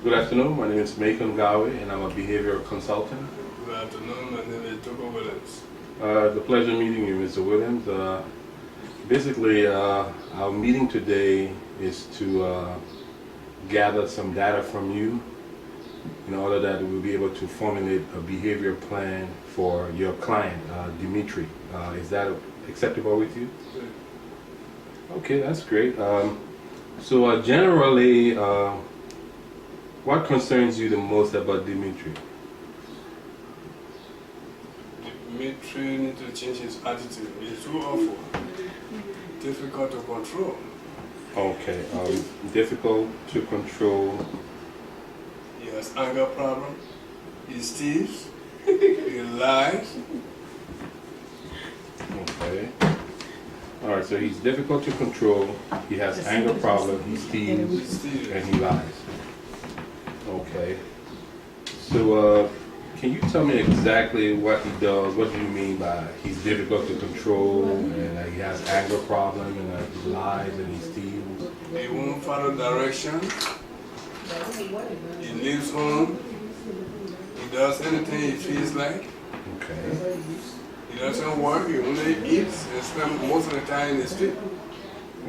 Good afternoon. My name is Macon Gawe, and I'm a behavioral consultant. Good afternoon. My name is Toko Williams. The pleasure meeting you, Mr. Williams. Basically, our meeting today is to gather some data from you in order that we'll be able to formulate a behavior plan for your client, Dimitri. Is that acceptable with you? Good. Okay, that's great. Generally, what concerns you the most about Dimitri? Dimitri needs to change his attitude. He's too awful. Difficult to control. Okay, difficult to control. He has anger problem. He steals. He lies. Okay. All right, so he's difficult to control. He has anger problem. He steals and he lies. Okay. So, can you tell me exactly what he does? What do you mean by he's difficult to control and he has anger problem and he lies and he steals? He won't follow direction. He leaves home. He does anything he feels like. Okay. He doesn't work. He only eats and spends most of the time in the street.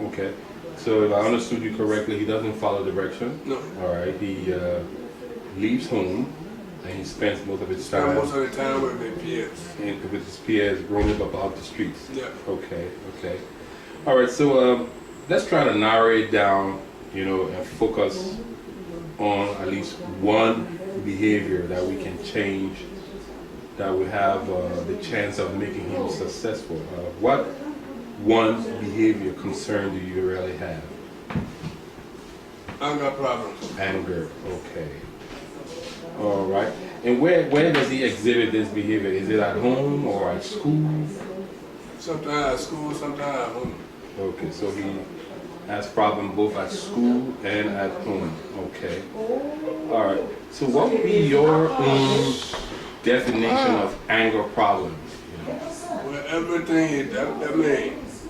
Okay. So if I understood you correctly, he doesn't follow direction. No. All right. He leaves home and he spends most of his time. Most of the time with the peers. With his peers roaming about the streets. Yeah. Okay. Okay. All right. So let's try to narrow it down, and focus on at least one behavior that we can change that will have the chance of making him successful. What one behavior concern do you really have? Anger problem. Anger, okay. All right. And where does he exhibit this behavior? Is it at home or at school? Sometimes at school, sometimes at home. Okay, so he has problem both at school and at home. Okay. All right. So what would be your own definition of anger problem? Well, everything, that means,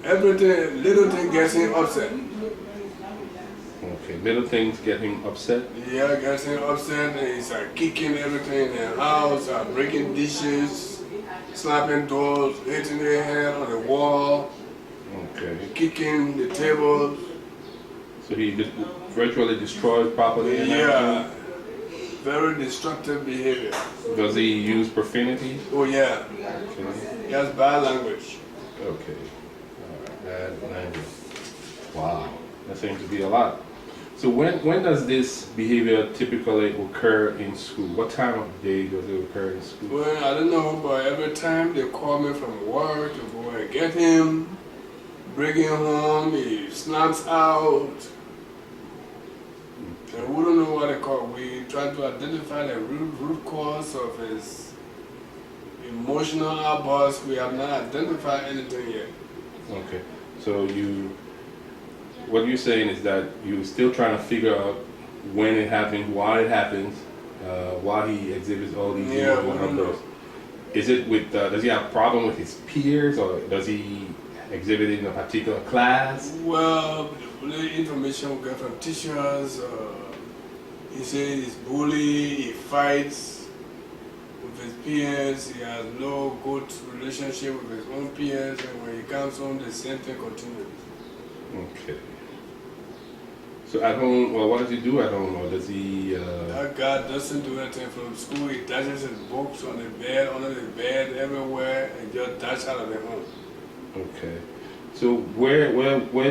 everything, little thing gets him upset. Okay, little things get him upset? Yeah, gets him upset, and he's like kicking everything in the house, breaking dishes, slapping doors, hitting their head on the wall, Okay. kicking the tables. So he virtually destroys property? And Yeah, very destructive behavior. everything? Does he use profanity? Oh yeah, Okay. he has bad language. Okay. All right. Bad language. Wow. That seems to be a lot. So when does this behavior typically occur in school? What time of day does it occur in school? Well, I don't know, but every time they call me from work to go and get him, bring him home, he snaps out. And we don't know what they call. We try to identify the root cause of his emotional outburst. We have not identified anything yet. Okay. So what you're saying is that you're still trying to figure out when it happens, why it happens, why he exhibits all these emotional outbursts. Is it with, does he have a problem with his peers, or does he exhibit it in a particular class? Well, the information we get from teachers, he says he's bullied, he fights with his peers, he has no good relationship with his own peers, and when he comes home, the same thing continues. Okay. So at home, well, what does he do at home, or does he? That guy doesn't do anything from school. He dashes his books on the bed, under the bed, everywhere, and just dash out of the home. Okay. So where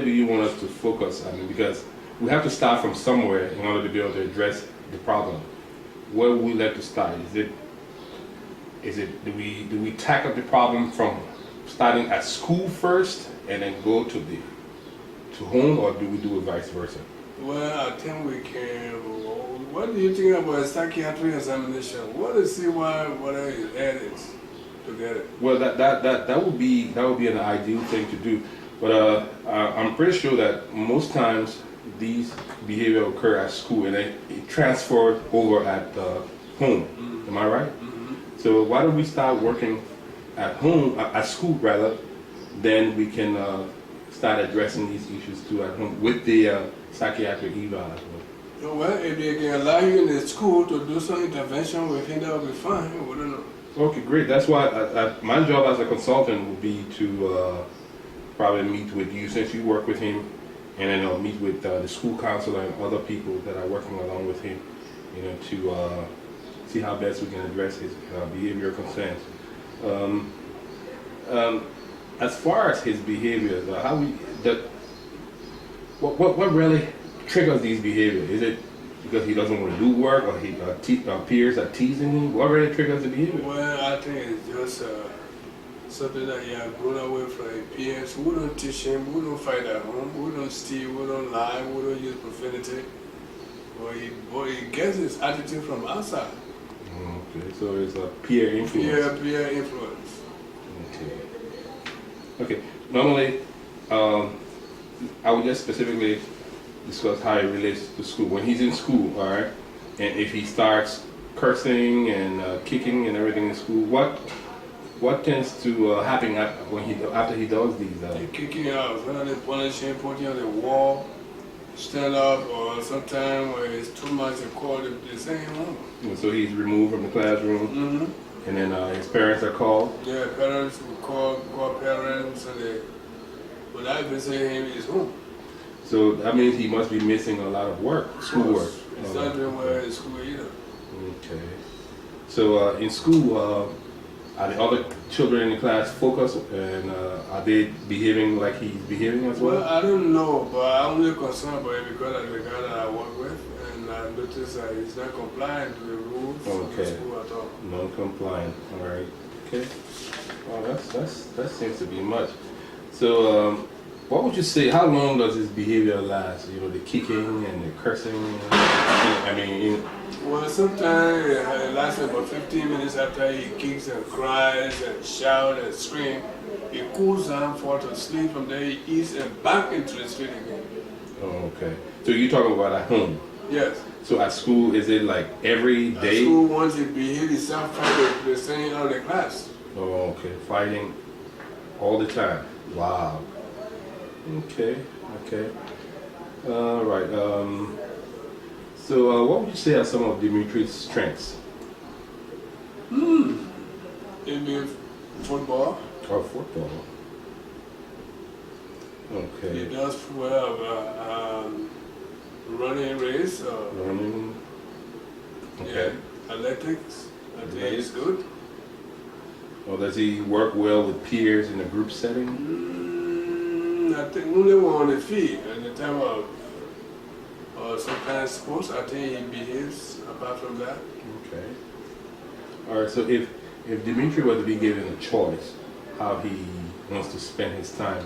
do you want us to focus? I mean, because we have to start from somewhere in order to be able to address the problem. Where would we like to start? Do we tackle the problem from starting at school first and then go to home, or do we do it vice versa? Well, I think we can. What do you think about a psychiatric examination? What is see whether his head is to get it? Well, that would be an ideal thing to do, but I'm pretty sure that most times these behavior occur at school and then it transferred over at home. Am I right? So why don't we start working at home, at school rather, then we can start addressing these issues too at home with the psychiatric eval as well. Well, if they can allow you in the school to do some intervention with him, that will be fine. We don't know. Okay, great. That's why my job as a consultant would be to probably meet with you since you work with him, and then I'll meet with the school counselor and other people that are working along with him, you know, to see how best we can address his behavioral concerns. As far as his behaviors, what really triggers these behaviors? Is it because he doesn't want to do work, or he peers are teasing him? What really triggers the behavior? Well, I think it's just something that he has grown away from his peers. We don't teach him, we don't fight at home, we don't steal, we don't lie, we don't use profanity. But he gets his attitude from outside. Okay, so it's a peer influence. Peer influence. Okay. Normally, I would just specifically discuss how it relates to school. When he's in school, all right, and if he starts cursing and kicking and everything in school, what tends to happen after he does these? Kicking out, when they punish him, put him on the wall, stand up, or sometimes when it's too much, they call the same home. So he's removed from the classroom, and then his parents are called. Yeah, parents will call parents, and they, without visiting him, he's home. So that means he must be missing a lot of work, schoolwork. He's not doing well in school either. Okay. So in school, are the other children in the class focused, and are they behaving like he's behaving as well? Well, I don't know, but I'm only concerned about it because of the guy that I work with, and I noticed that he's not complying to the rules of the school at all. Non-compliant. All right. Okay. Well, that seems to be much. So, what would you say? How long does his behavior last? You know, the kicking and the cursing. I mean. Well, sometimes it lasts about 15 minutes after he kicks and cries and shouts and screams. He cools down, falls asleep, from there he eats and back into the street again. Oh, okay. So you're talking about at home? Yes. So at school, is it like every day? At school, once he behaves himself, they're sending out of the class. Oh, okay. Fighting all the time. Wow. Okay. All right. So what would you say are some of Dimitri's strengths? Maybe football. Or football. Okay. He does well running race. Running. Okay. Yeah, athletics. I think he's good. Or does he work well with peers in a group setting? I think only one on the field at the time of some kind of sports. I think he behaves apart from that. Okay. All right. So if Dimitri were to be given a choice, how he wants to spend his time,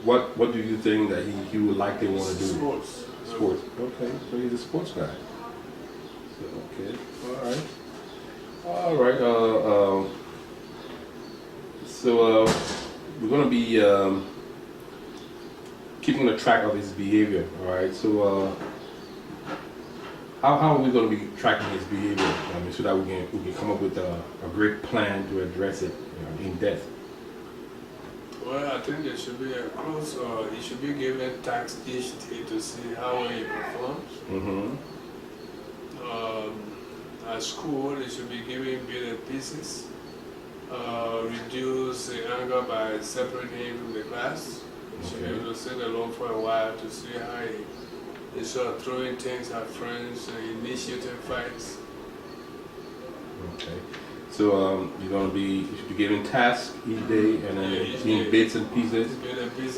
what do you think that he would likely want to do? Sports. Sports. Okay. So he's a sports guy. So, okay. All right. So we're going to be keeping a track of his behavior. All right. So how are we going to be tracking his behavior so that we can come up with a great plan to address it in depth? Well, I think there should be a close, he should be given tasks each day to see how well he performs. At school, they should be given bits and pieces. Reduce the anger by separating him from the class. You should be able to sit alone for a while to see how he sort of throwing things at friends and initiating fights. Okay. So you should be given tasks each day, and then bits and pieces.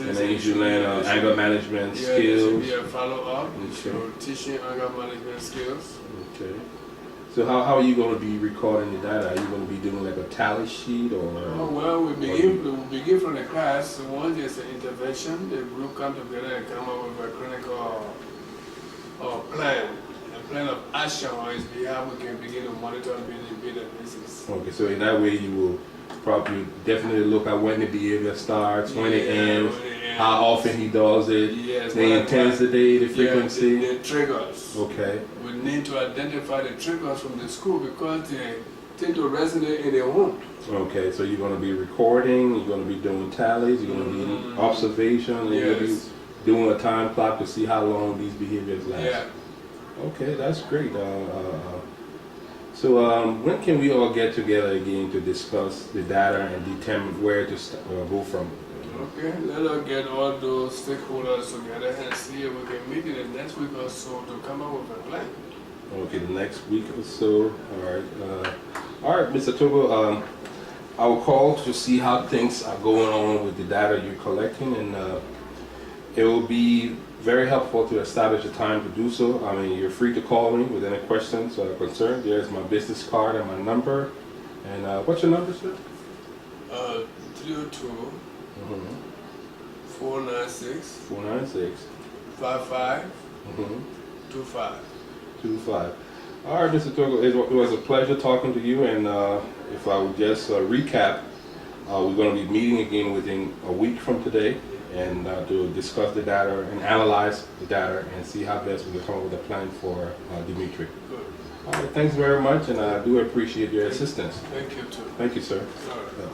And then you should learn anger management skills. There should be a follow-up. So teaching anger management skills. Okay. So how are you going to be recording the data? Are you going to be doing like a tally sheet or? Oh, well, we begin from the class. So once there's an intervention, the group come together and come up with a clinical plan. A plan of action on his behalf. We can begin to monitor and build a business. Okay, so in that way you will probably definitely look at when the behavior starts, when it ends, how often he does it, the intensity, the frequency. The triggers. Okay. We need to identify the triggers from the school because they tend to resonate in their home. Okay, so you're going to be recording, you're going to be doing tallies, you're going to be observation, you're going to be doing a time clock to see how long these behaviors last. Yeah. Okay, that's great. So when can we all get together again to discuss the data and determine where to go from? Okay, let us get all those stakeholders together and see if we can meet in the next week or so to come up with a plan. Okay, the next week or so. All right, Mr. Togo. I will call to see how things are going on with the data you're collecting, and it will be very helpful to establish a time to do so. I mean, you're free to call me with any questions or concerns. There's my business card and my number. And what's your number, sir? 302 496 496 5525. 25. All right, Mr. Togo, it was a pleasure talking to you. And if I would just recap, we're going to be meeting again within a week from today, and to discuss the data and analyze the data and see how best we can come up with a plan for Dimitri. Good. All right, thanks very much, and I do appreciate your assistance. Thank you too. Thank you, sir. All right.